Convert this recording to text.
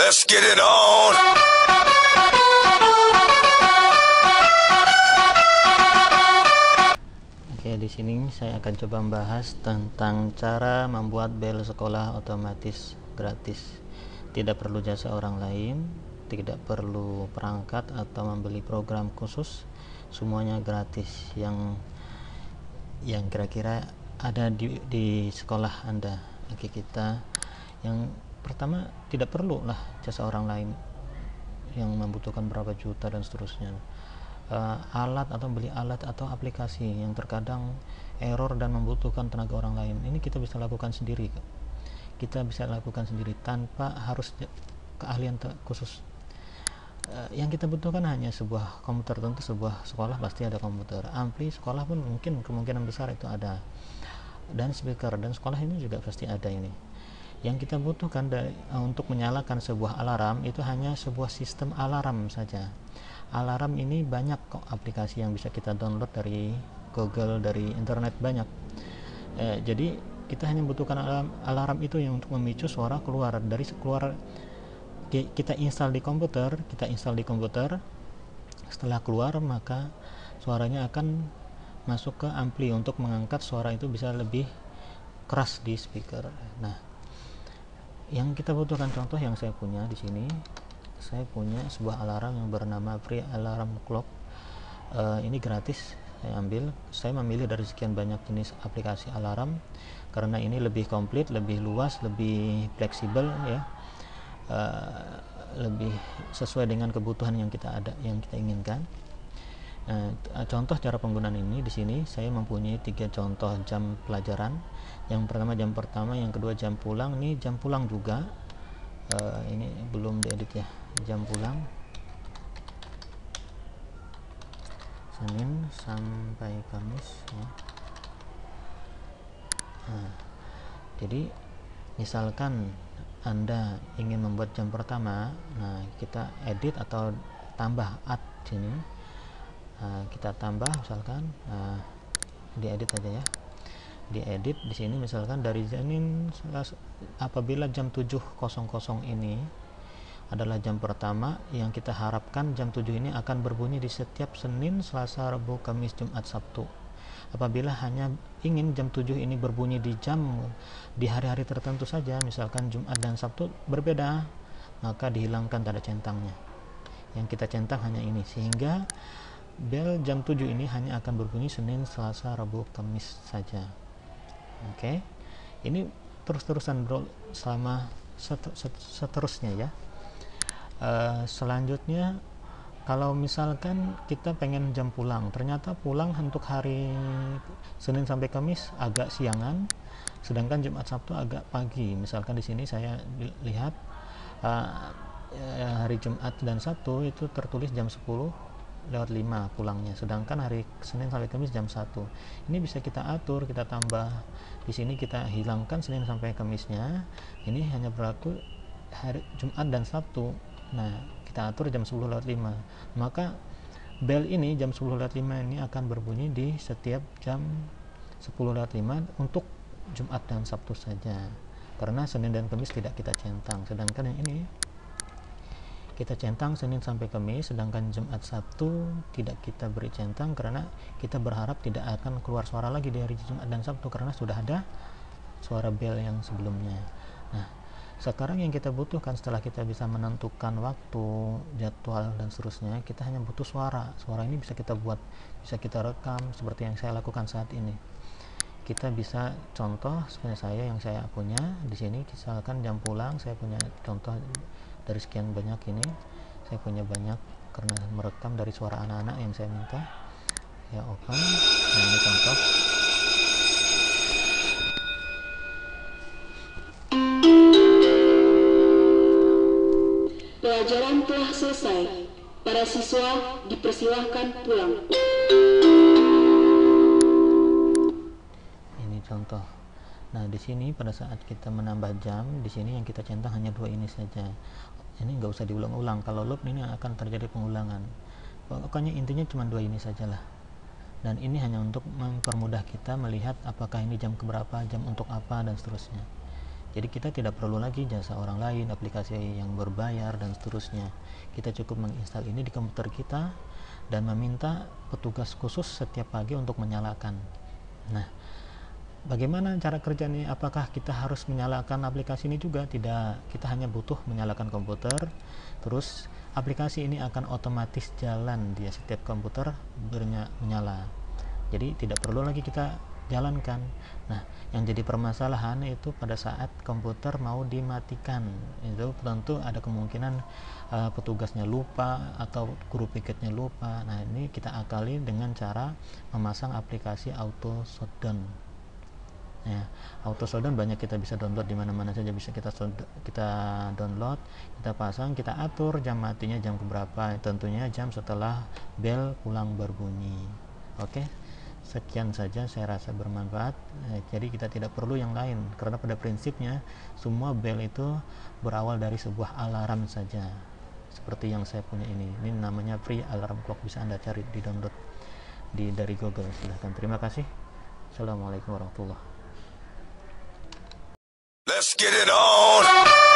Let's get it on. Oke, di sini saya akan coba membahas tentang cara membuat bel sekolah otomatis gratis. Tidak perlu jasa orang lain, tidak perlu perangkat atau membeli program khusus, semuanya gratis yang kira-kira ada di sekolah Anda. Oke, kita yang pertama, tidak perlu lah jasa orang lain yang membutuhkan berapa juta dan seterusnya. Alat atau beli alat atau aplikasi yang terkadang error dan membutuhkan tenaga orang lain, ini kita bisa lakukan sendiri. Kita bisa lakukan sendiri tanpa harus keahlian khusus. Yang kita butuhkan hanya sebuah komputer. Tentu sebuah sekolah pasti ada komputer, ampli sekolah pun mungkin kemungkinan besar itu ada, dan speaker, dan sekolah ini juga pasti ada. Ini yang kita butuhkan untuk menyalakan sebuah alarm itu hanya sebuah sistem alarm saja. Alarm ini banyak kok aplikasi yang bisa kita download dari Google, dari internet banyak. Jadi kita hanya membutuhkan alarm itu yang untuk memicu suara keluar kita install di komputer. Setelah keluar maka suaranya akan masuk ke ampli untuk mengangkat suara itu bisa lebih keras di speaker. Nah, yang kita butuhkan, contoh yang saya punya di sini, saya punya sebuah alarm yang bernama Free Alarm Clock. Ini gratis, saya memilih dari sekian banyak jenis aplikasi alarm karena ini lebih komplit, lebih luas, lebih fleksibel ya, lebih sesuai dengan kebutuhan yang kita inginkan. Contoh cara penggunaan ini di sini saya mempunyai 3 contoh jam pelajaran. Yang pertama, yang kedua jam pulang. Ini jam pulang juga, ini belum diedit ya, jam pulang Senin sampai Kamis ya. Jadi misalkan Anda ingin membuat jam pertama, nah kita edit atau tambah add sini. Kita tambah misalkan, diedit aja ya, diedit di sini misalkan dari Senin, apabila jam 7.00 ini adalah jam pertama, yang kita harapkan jam 7 ini akan berbunyi di setiap Senin, Selasa, Rabu, Kamis, Jumat, Sabtu. Apabila hanya ingin jam 7 ini berbunyi di hari-hari tertentu saja, misalkan Jumat dan Sabtu berbeda, maka dihilangkan tanda centangnya. Yang kita centang hanya ini, sehingga bel jam 7 ini hanya akan berbunyi Senin, Selasa, Rabu, Kamis saja. Oke. Ini terus-terusan bro, selama seterusnya ya. Selanjutnya, kalau misalkan kita pengen jam pulang, ternyata pulang untuk hari Senin sampai Kamis agak siangan, sedangkan Jumat Sabtu agak pagi. Misalkan di sini saya lihat hari Jumat dan Sabtu itu tertulis jam 10:05 pulangnya, sedangkan hari Senin sampai Kamis jam 1. Ini bisa kita atur, kita tambah di sini, kita hilangkan Senin sampai Kamisnya. Ini hanya berlaku hari Jumat dan Sabtu. Nah, kita atur jam 10:05. Maka bel ini jam 10:05 ini akan berbunyi di setiap jam 10:05 untuk Jumat dan Sabtu saja. Karena Senin dan Kamis tidak kita centang. Sedangkan yang ini kita centang Senin sampai Kamis, sedangkan Jumat Sabtu tidak kita beri centang karena kita berharap tidak akan keluar suara lagi dari Jumat dan Sabtu karena sudah ada suara bel yang sebelumnya. Nah, sekarang yang kita butuhkan setelah kita bisa menentukan waktu, jadwal dan seterusnya, kita hanya butuh suara. Suara ini bisa kita buat, bisa kita rekam seperti yang saya lakukan saat ini. Kita bisa contoh seperti yang saya punya di sini, misalkan jam pulang, saya punya contoh dari sekian banyak ini, saya punya banyak karena merekam dari suara anak-anak yang saya minta ya. Open. Nah, ini contoh. Pelajaran telah selesai. Para siswa dipersilahkan pulang. Ini contoh. Nah, di sini pada saat kita menambah jam, di sini yang kita centang hanya 2 ini saja. Ini nggak usah diulang-ulang. Kalau loop ini akan terjadi pengulangan. Pokoknya intinya cuma 2 ini sajalah. Dan ini hanya untuk mempermudah kita melihat apakah ini jam keberapa, jam untuk apa dan seterusnya. Jadi kita tidak perlu lagi jasa orang lain, aplikasi yang berbayar dan seterusnya. Kita cukup menginstal ini di komputer kita dan meminta petugas khusus setiap pagi untuk menyalakan. Nah, bagaimana cara kerjanya? Apakah kita harus menyalakan aplikasi ini juga? Tidak, kita hanya butuh menyalakan komputer, terus aplikasi ini akan otomatis jalan di setiap komputer menyala. Jadi tidak perlu lagi kita jalankan. Nah, yang jadi permasalahan itu pada saat komputer mau dimatikan, itu tentu ada kemungkinan petugasnya lupa atau guru piketnya lupa. Nah, ini kita akali dengan cara memasang aplikasi auto shutdown. Ya, auto shutdown banyak, kita bisa download di mana-mana saja, bisa kita download, kita pasang, kita atur jam matinya jam berapa, tentunya jam setelah bel pulang berbunyi. Oke, sekian saja, saya rasa bermanfaat. Jadi kita tidak perlu yang lain, karena pada prinsipnya semua bel itu berawal dari sebuah alarm saja, seperti yang saya punya ini namanya free alarm clock, bisa Anda cari di download dari Google. Silahkan. Terima kasih. Assalamualaikum warahmatullahi wabarakatuh. Let's get it on.